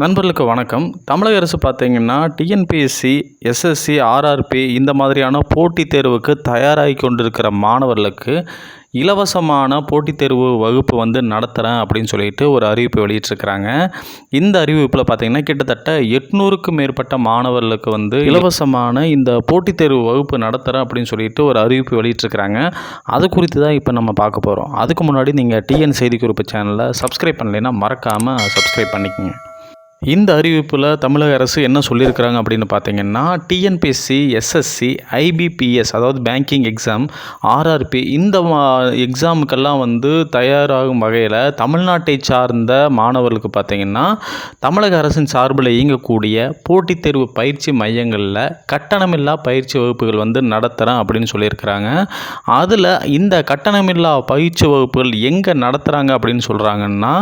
நண்பர்களுக்கு வணக்கம். தமிழக அரசு பார்த்தீங்கன்னா, டிஎன்பிஎஸ்சி, எஸ்எஸ்சி, ஆர்ஆர்பி இந்த மாதிரியான போட்டித் தேர்வுக்கு தயாராகி கொண்டிருக்கிற மாணவர்களுக்கு இலவசமான போட்டித் தேர்வு வகுப்பு நடத்துகிறேன் அப்படின்னு சொல்லிட்டு ஒரு அறிவிப்பு வெளியிட்டிருக்கிறாங்க. இந்த அறிவிப்பில் பார்த்தீங்கன்னா, கிட்டத்தட்ட 800க்கும் மேற்பட்ட மாணவர்களுக்கு இலவசமான இந்த போட்டித் தேர்வு வகுப்பு நடத்துகிறேன் அப்படின்னு சொல்லிட்டு ஒரு அறிவிப்பு வெளியிட்டிருக்கிறாங்க. அது குறித்து தான் இப்போ நம்ம பார்க்க போகிறோம். அதுக்கு முன்னாடி நீங்கள் டிஎன் செய்திக்குறிப்பு சேனலை சப்ஸ்கிரைப் பண்ணலைன்னா மறக்காமல் சப்ஸ்கிரைப் பண்ணிக்கோங்க. இந்த அறிவிப்பில் தமிழக அரசு என்ன சொல்லியிருக்கிறாங்க அப்படின்னு பார்த்தீங்கன்னா, டிஎன்பிஎஸ்சி, எஸ்எஸ்சி, ஐபிபிஎஸ் அதாவது பேங்கிங் எக்ஸாம், ஆர்ஆர்பி இந்த எக்ஸாமுக்கெல்லாம் தயாராகும் வகையில் தமிழ்நாட்டை சார்ந்த மாணவர்களுக்கு பார்த்தீங்கன்னா, தமிழக அரசின் சார்பில் இயங்கக்கூடிய போட்டித் தேர்வு பயிற்சி மையங்களில் கட்டணமில்லா பயிற்சி வகுப்புகள் நடத்துகிறேன் அப்படின்னு சொல்லியிருக்கிறாங்க. அதில் இந்த கட்டணமில்லா பயிற்சி வகுப்புகள் எங்கே நடத்துகிறாங்க அப்படின்னு சொல்கிறாங்கன்னா,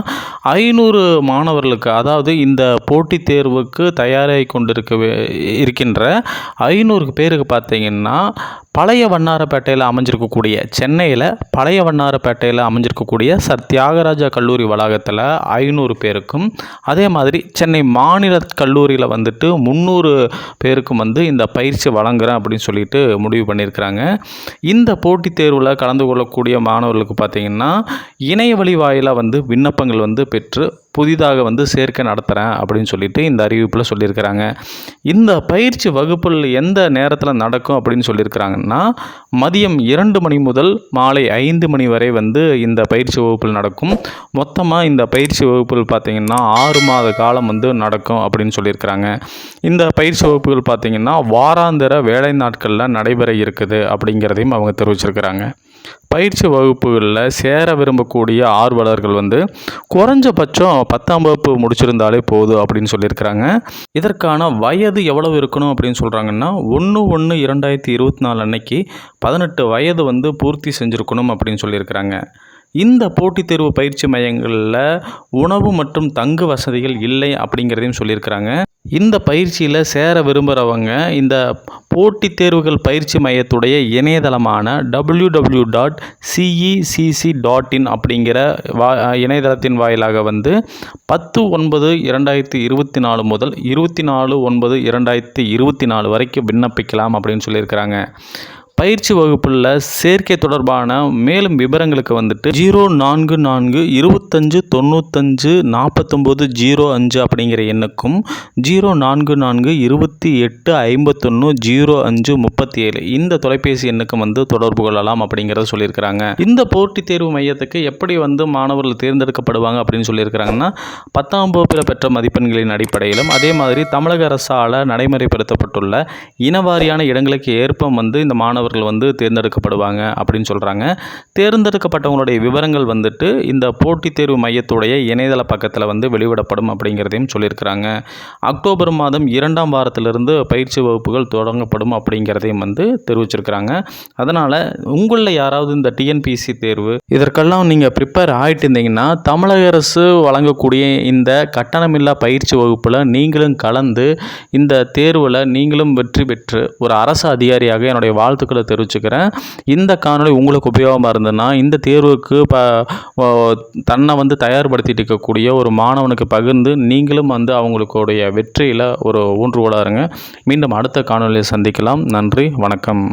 500 மாணவர்களுக்கு அதாவது இந்த போட்டித் தேர்வுக்கு தயாராகி இருக்கின்ற 500 பேருக்கு பார்த்தீங்கன்னா, பழைய வண்ணாரப்பேட்டையில் அமைஞ்சிருக்கக்கூடிய சென்னையில் பழைய வண்ணாரப்பேட்டையில் அமைஞ்சிருக்கக்கூடிய சர் தியாகராஜா கல்லூரி வளாகத்தில் 500 பேருக்கும், அதே மாதிரி சென்னை மாநில கல்லூரியில் 300 பேருக்கும் இந்த பயிற்சி வழங்குகிறேன் அப்படின்னு சொல்லிட்டு முடிவு பண்ணியிருக்கிறாங்க. இந்த போட்டித் தேர்வில் கலந்து கொள்ளக்கூடிய மாணவர்களுக்கு பார்த்திங்கன்னா, இணைய வழி வாயிலாக விண்ணப்பங்கள் பெற்று புதிதாக சேர்க்கை நடத்துகிறேன் அப்படின்னு சொல்லிட்டு இந்த அறிவிப்பில் சொல்லியிருக்கிறாங்க. இந்த பயிற்சி வகுப்புகள் எந்த நேரத்தில் நடக்கும் அப்படின்னு சொல்லியிருக்கிறாங்கன்னா, மதியம் 2 மணி முதல் மாலை 5 மணி வரை இந்த பயிற்சி வகுப்புகள் நடக்கும். மொத்தமாக இந்த பயிற்சி வகுப்புகள் பார்த்திங்கன்னா 6 மாத காலம் நடக்கும் அப்படின்னு சொல்லியிருக்கிறாங்க. இந்த பயிற்சி வகுப்புகள் பார்த்திங்கன்னா வாராந்திர வேலை நாட்களில் நடைபெற இருக்குது அப்படிங்கிறதையும் அவங்க தெரிவிச்சிருக்கிறாங்க. பயிற்சி வகுப்புகளில் சேர விரும்பக்கூடிய ஆர்வலர்கள் குறைஞ்சபட்சம் 10ஆம் வகுப்பு முடிச்சிருந்தாலே போதும் அப்படின்னு சொல்லியிருக்கிறாங்க. இதற்கான வயது எவ்வளவு இருக்கணும் அப்படின்னு சொல்கிறாங்கன்னா, 1/1/2024 அன்னைக்கு 18 வயது பூர்த்தி செஞ்சுருக்கணும் அப்படின்னு சொல்லியிருக்கிறாங்க. இந்த போட்டித் தேர்வு பயிற்சி மையங்களில் உணவு மற்றும் தங்கு வசதிகள் இல்லை அப்படிங்கிறதையும் சொல்லியிருக்கிறாங்க. இந்த பயிற்சியில் சேர விரும்புகிறவங்க இந்த போட்டித் தேர்வுகள் பயிற்சி மையத்துடைய இணையதளமான www.cecc.in அப்படிங்கிற இணையதளத்தின் வாயிலாக 10/9/2024 முதல் 24/9/2024 வரைக்கும் விண்ணப்பிக்கலாம் அப்படின்னு சொல்லியிருக்கிறாங்க. பயிற்சி வகுப்பில் சேர்க்கை தொடர்பான மேலும் விவரங்களுக்கு 04425954905 அப்படிங்கிற எண்ணுக்கும் 04428510537 இந்த தொலைபேசி எண்ணுக்கும் தொடர்பு கொள்ளலாம் அப்படிங்கிறத சொல்லியிருக்கிறாங்க. இந்த போட்டித் தேர்வு மையத்துக்கு எப்படி மாணவர்கள் தேர்ந்தெடுக்கப்படுவாங்க அப்படின்னு சொல்லியிருக்கிறாங்கன்னா, 10ஆம் வகுப்பில் பெற்ற மதிப்பெண்களின் அடிப்படையிலும், அதே மாதிரி தமிழக அரசால் நடைமுறைப்படுத்தப்பட்டுள்ள இனவாரியான இடங்களுக்கு ஏற்ப இந்த மாணவர்கள் தேர்ந்தெடுக்கப்படுவாங்க அப்படின்னு சொல்கிறாங்க. தேர்ந்தெடுக்கப்பட்டவங்களுடைய விவரங்கள் இந்த போட்டித் தேர்வு மையத்துடைய இணையதள பக்கத்தில் வெளியிடப்படும் அப்படிங்கிறதையும் சொல்லியிருக்கிறாங்க. அக்டோபர் மாதம் 2ஆம் வாரத்திலிருந்து பயிற்சி வகுப்புகள் தொடங்கப்படும் அப்படிங்கிறதையும் தெரிவிச்சிருக்கிறாங்க. அதனால் உங்களில் யாராவது இந்த டிஎன்பிஎஸ்சி தேர்வு இதற்கெல்லாம் நீங்கள் ப்ரிப்பேர் ஆகிட்டு இருந்தீங்கன்னா, தமிழக அரசு வழங்கக்கூடிய இந்த கட்டணமில்லா பயிற்சி வகுப்பில் நீங்களும் கலந்து இந்த தேர்வில் நீங்களும் வெற்றி பெற்று ஒரு அரசு அதிகாரியாக என்னுடைய வாழ்த்துக்களை தெரிவிச்சுக்கிறேன். இந்த காணொளி உங்களுக்கு உபயோகமாக இருந்ததுன்னா, இந்த தேர்வுக்கு தன்னை தயார்படுத்திட்டு இருக்கக்கூடிய ஒரு மாணவனுக்கு பகிர்ந்து நீங்களும் அவங்களுடைய வெற்றியில் ஒரு ஊன்றுகோலாக இருங்க. மீண்டும் அடுத்த காணொளியை சந்திக்கலாம். நன்றி, வணக்கம்.